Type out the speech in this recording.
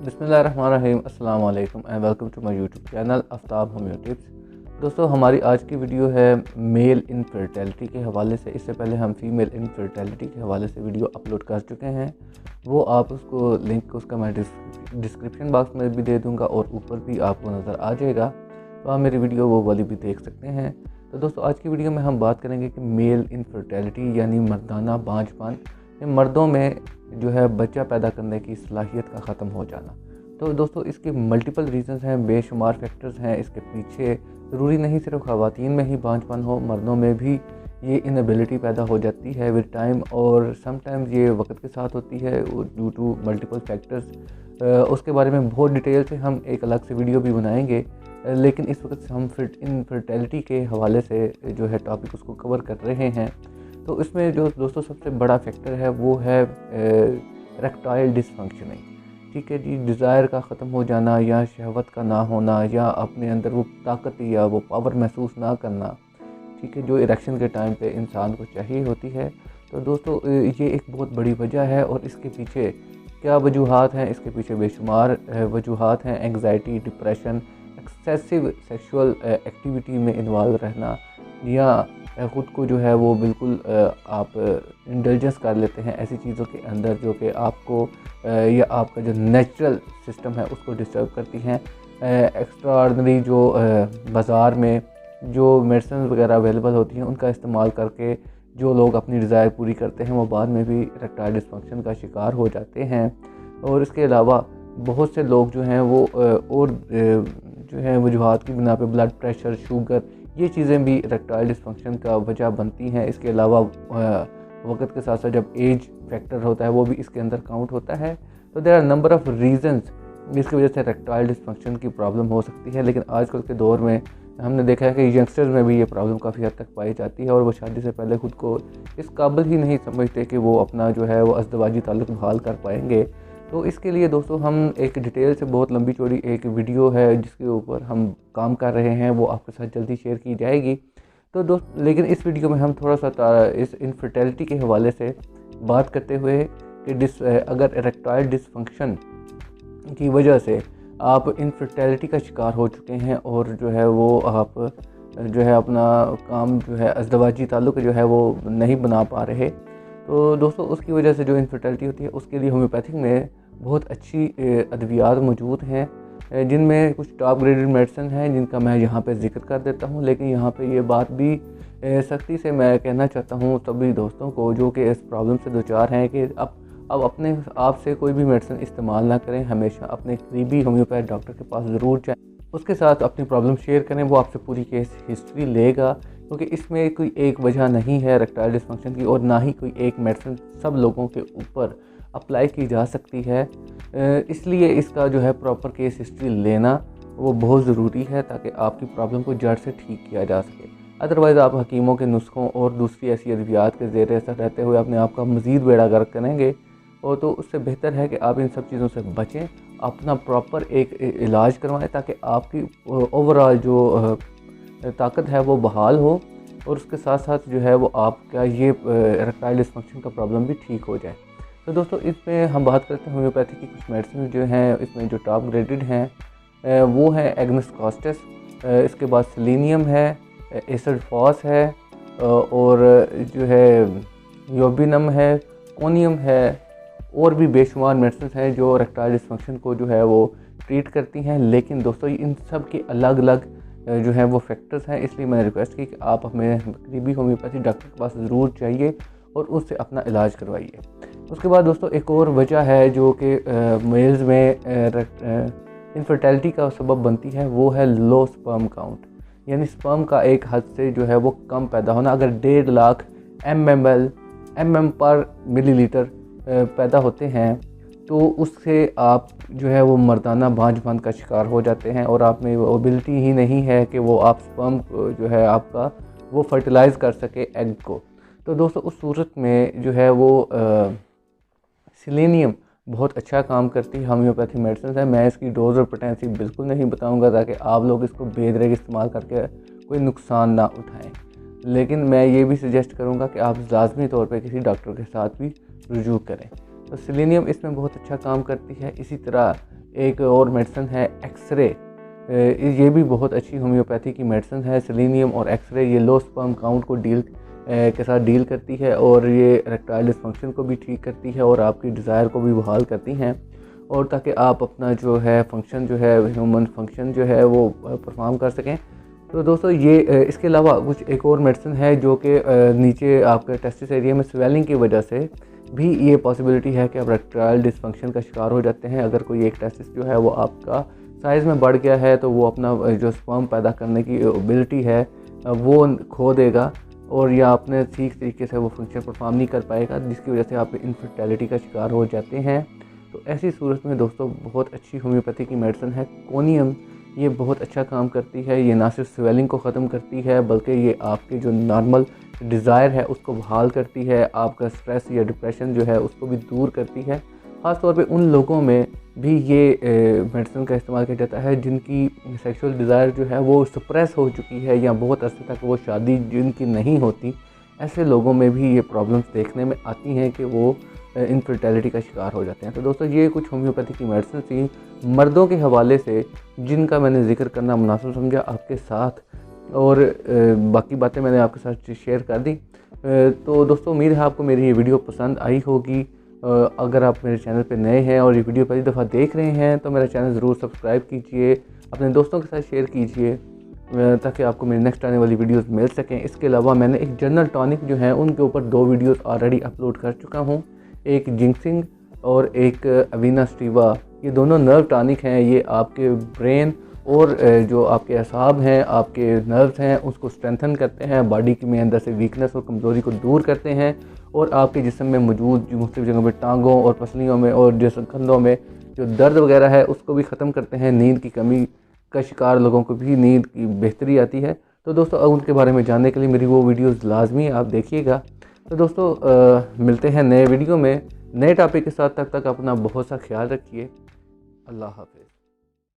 बिस्मिल्लाहिर्रहमानिर्रहीम, अस्सलाम वालेकुम and welcome to my YouTube channel Aftab homeo tips. दोस्तों, हमारी आज की वीडियो है मेल इनफर्टिलिटी के हवाले से। इससे पहले हम फीमेल इनफर्टिलिटी के हवाले से वीडियो अपलोड कर चुके हैं। वो आप उसको लिंक उसका मैं डिस्क्रिप्शन बॉक्स में भी दे दूँगा और ऊपर भी आपको नज़र आ जाएगा, तो आप मेरी वीडियो वो वाली भी देख सकते हैं। तो दोस्तों, आज की वीडियो में हम बात करेंगे कि मेल इनफर्टिलिटी यानी मर्दाना बांझपन, मर्दों में जो है बच्चा पैदा करने की सलाहियत का ख़त्म हो जाना। तो दोस्तों, इसके मल्टीपल रीज़न्स हैं, बेशुमार फैक्टर्स हैं इसके पीछे। ज़रूरी नहीं सिर्फ ख़वातीन में ही बांझपन हो, मर्दों में भी ये इनएबिलिटी पैदा हो जाती है विद टाइम, और समटाइम्स ये वक्त के साथ होती है ड्यू टू मल्टीपल फैक्टर्स। उसके बारे में बहुत डिटेल से हम एक अलग से वीडियो भी बनाएंगे, लेकिन इस वक्त हम इनफर्टिलिटी के हवाले से जो है टॉपिक उसको कवर कर रहे हैं। तो इसमें जो दोस्तों सबसे बड़ा फैक्टर है वो है इरेक्टाइल डिसफंक्शनिंग। ठीक है जी, डिज़ायर का ख़त्म हो जाना या शहवत का ना होना या अपने अंदर वो ताकत या वो पावर महसूस ना करना, ठीक है, जो इरेक्शन के टाइम पे इंसान को चाहिए होती है। तो दोस्तों, ये एक बहुत बड़ी वजह है। और इसके पीछे क्या वजूहात हैं? इसके पीछे बेशुमार वजूहात हैं। Anxiety, depression, excessive sexual activity में इन्वॉल्व रहना, या ख़ुद को जो है वो बिल्कुल आप इंडल्जेंस कर लेते हैं ऐसी चीज़ों के अंदर जो कि आपको या आपका जो नेचुरल सिस्टम है उसको डिस्टर्ब करती हैं। एक्स्ट्रा ऑर्डिनरी जो बाज़ार में जो मेडिसिन वगैरह अवेलेबल होती हैं उनका इस्तेमाल करके जो लोग अपनी डिज़ायर पूरी करते हैं वो बाद में भी इरेक्टाइल डिसफंक्शन का शिकार हो जाते हैं। और इसके अलावा बहुत से लोग जो हैं वो और जो है वजूहात की बिना पे ब्लड प्रेशर, शुगर, ये चीज़ें भी इरेक्टाइल डिसफंक्शन का वजह बनती हैं। इसके अलावा वक्त के साथ साथ जब एज फैक्टर होता है वो भी इसके अंदर काउंट होता है। तो there are number of reasons जिसकी वजह से इरेक्टाइल डिसफंक्शन की प्रॉब्लम हो सकती है। लेकिन आजकल के दौर में हमने देखा है कि यंगस्टर्स में भी ये प्रॉब्लम काफ़ी हद तक पाई जाती है और वो शादी से पहले खुद को इस काबिल ही नहीं समझते कि वो अपना जो है वो अज़दवाजी ताल्लुक़ बहाल कर पाएंगे। तो इसके लिए दोस्तों हम एक डिटेल से बहुत लंबी चौड़ी एक वीडियो है जिसके ऊपर हम काम कर रहे हैं, वो आपके साथ जल्दी शेयर की जाएगी। तो दोस्त, लेकिन इस वीडियो में हम थोड़ा सा इस इनफर्टिलिटी के हवाले से बात करते हुए कि अगर इरेक्टाइल डिसफंक्शन की वजह से आप इनफर्टिलिटी का शिकार हो चुके हैं और जो है वो आप जो है अपना काम जो है अज़दवाजी ताल्लुक़ जो है वो नहीं बना पा रहे, तो दोस्तों उसकी वजह से जो इनफर्टिलिटी होती है उसके लिए होम्योपैथिक में बहुत अच्छी अद्वियात मौजूद हैं, जिनमें कुछ टॉप ग्रेडेड मेडिसिन हैं जिनका मैं यहाँ पे जिक्र कर देता हूँ। लेकिन यहाँ पे ये बात भी सख्ती से मैं कहना चाहता हूँ सभी दोस्तों को जो कि इस प्रॉब्लम से दोचार हैं कि अब अपने आप से कोई भी मेडिसिन इस्तेमाल ना करें। हमेशा अपने करीबी होम्योपैथ डॉक्टर के पास ज़रूर जाएँ, उसके साथ अपनी प्रॉब्लम शेयर करें। वो आपसे पूरी केस हिस्ट्री लेगा, क्योंकि इसमें कोई एक वजह नहीं है इरेक्टाइल डिसफंक्शन की और ना ही कोई एक मेडिसिन सब लोगों के ऊपर अप्लाई की जा सकती है। इसलिए इसका जो है प्रॉपर केस हिस्ट्री लेना वो बहुत ज़रूरी है ताकि आपकी प्रॉब्लम को जड़ से ठीक किया जा सके। अदरवाइज़ आप हकीमों के नुस्खों और दूसरी ऐसी अद्वियात के ज़ेर असर रहते हुए अपने आप का मज़ीद बेड़ा गर्क करेंगे, और तो उससे बेहतर है कि आप इन सब चीज़ों से बचें, अपना प्रॉपर एक इलाज करवाएं ताकि आपकी ओवरऑल जो ताकत है वो बहाल हो, और उसके साथ साथ जो है वो आपका ये इरेक्टाइल डिसफंक्शन का प्रॉब्लम भी ठीक हो जाए। तो दोस्तों, इसमें हम बात करते हैं होम्योपैथी की कुछ मेडिसिन जो हैं। इसमें जो टॉप ग्रेडेड हैं वो है एग्नस कॉस्टस, इसके बाद सेलेनियम है, एसिड फॉस है, और जो है योबिनम है, कोनियम है, और भी बेशुमार मेडिसिन हैं जो इरेक्टाइल डिसफंक्शन को जो है वो ट्रीट करती हैं। लेकिन दोस्तों, इन सब के अलग अलग जो है वो फैक्टर्स हैं, इसलिए मैंने रिक्वेस्ट की कि आप अपने करीबी होम्योपैथी डॉक्टर के पास ज़रूर जाइए और उससे अपना इलाज करवाइए। उसके बाद दोस्तों, एक और वजह है जो कि मेल्स में इनफर्टिलिटी का सबब बनती है, वो है लो स्पर्म काउंट, यानी स्पर्म का एक हद से जो है वो कम पैदा होना। अगर 1.5 लाख mm पर मिलीलीटर पैदा होते हैं तो उससे आप जो है वो मर्दाना बांझपन का शिकार हो जाते हैं और आप में वो एबिलिटी ही नहीं है कि वो आप स्पर्म जो है आपका वो फर्टिलाइज़ कर सके एग को। तो दोस्तों, उस सूरत में जो है वो सेलेनियम बहुत अच्छा काम करती है। होम्योपैथी मेडिसिन है, मैं इसकी डोज और पोटेंसी बिल्कुल नहीं बताऊंगा ताकि आप लोग इसको बेदरेग इस्तेमाल करके कोई नुकसान ना उठाएं। लेकिन मैं ये भी सजेस्ट करूंगा कि आप लाजमी तौर पे किसी डॉक्टर के साथ भी रुजू करें। तो सेलेनियम इसमें बहुत अच्छा काम करती है। इसी तरह एक और मेडिसिन है एक्सरे, ये भी बहुत अच्छी होम्योपैथी की मेडिसिन है। सेलेनियम और एक्सरे ये लो स्पर्म काउंट को के साथ डील करती है और ये इरेक्टाइल डिसफंक्शन को भी ठीक करती है और आपकी डिज़ायर को भी बहाल करती हैं, और ताकि आप अपना जो है फंक्शन जो है ह्यूमन फंक्शन जो है वो परफॉर्म कर सकें। तो दोस्तों ये इसके अलावा कुछ एक और मेडिसिन है जो कि नीचे आपके टेस्टिस एरिया में स्वेलिंग की वजह से भी ये पॉसिबिलिटी है कि आप इरेक्टाइल डिसफंक्शन का शिकार हो जाते हैं। अगर कोई एक टेस्टिस जो है वो आपका साइज़ में बढ़ गया है तो वो अपना जो स्पर्म पैदा करने की एबिलिटी है वो खो देगा, और या आपने ठीक तरीके से वो फंक्शन परफॉर्म नहीं कर पाएगा, जिसकी वजह से आप इनफर्टिलिटी का शिकार हो जाते हैं। तो ऐसी सूरत में दोस्तों बहुत अच्छी होम्योपैथी की मेडिसिन है कोनियम, ये बहुत अच्छा काम करती है। ये ना सिर्फ स्वेलिंग को ख़त्म करती है बल्कि ये आपके जो नॉर्मल डिज़ायर है उसको बहाल करती है, आपका स्ट्रेस या डिप्रेशन जो है उसको भी दूर करती है। ख़ास तौर पे उन लोगों में भी ये मेडिसिन का इस्तेमाल किया जाता है जिनकी सेक्सुअल डिज़ायर जो है वो सप्रेस हो चुकी है या बहुत अरसे तक वो शादी जिनकी नहीं होती, ऐसे लोगों में भी ये प्रॉब्लम्स देखने में आती हैं कि वो इनफर्टिलिटी का शिकार हो जाते हैं। तो दोस्तों ये कुछ होम्योपैथी की मेडिसिन थी मर्दों के हवाले से जिनका मैंने जिक्र करना मुनासिब समझा आपके साथ, और बाकी बातें मैंने आपके साथ शेयर कर दी। तो दोस्तों उम्मीद है आपको मेरी ये वीडियो पसंद आई होगी। अगर आप मेरे चैनल पे नए हैं और ये वीडियो पहली दफ़ा देख रहे हैं तो मेरा चैनल ज़रूर सब्सक्राइब कीजिए, अपने दोस्तों के साथ शेयर कीजिए ताकि आपको मेरी नेक्स्ट आने वाली वीडियोस मिल सकें। इसके अलावा मैंने एक जनरल टॉनिक जो है उनके ऊपर 2 वीडियोस ऑलरेडी अपलोड कर चुका हूँ, एक जिंक्सिंग और एक अवीना स्टीवा। ये दोनों नर्व टॉनिक हैं, ये आपके ब्रेन और जो आपके असाब हैं, आपके नर्व्स हैं उसको स्ट्रेंथन करते हैं, बॉडी में अंदर से वीकनेस और कमज़ोरी को दूर करते हैं, और आपके जिस्म में मौजूद जो मुख्तलिफ जगहों पर टांगों और पसलियों में और जिस कंधों में जो दर्द वगैरह है उसको भी ख़त्म करते हैं। नींद की कमी का शिकार लोगों को भी नींद की बेहतरी आती है। तो दोस्तों उनके बारे में जानने के लिए मेरी वो वीडियोज़ लाजमी आप देखिएगा। तो दोस्तों मिलते हैं नए वीडियो में नए टॉपिक के साथ, तक अपना बहुत सा ख्याल रखिए। अल्लाह हाफ़िज़।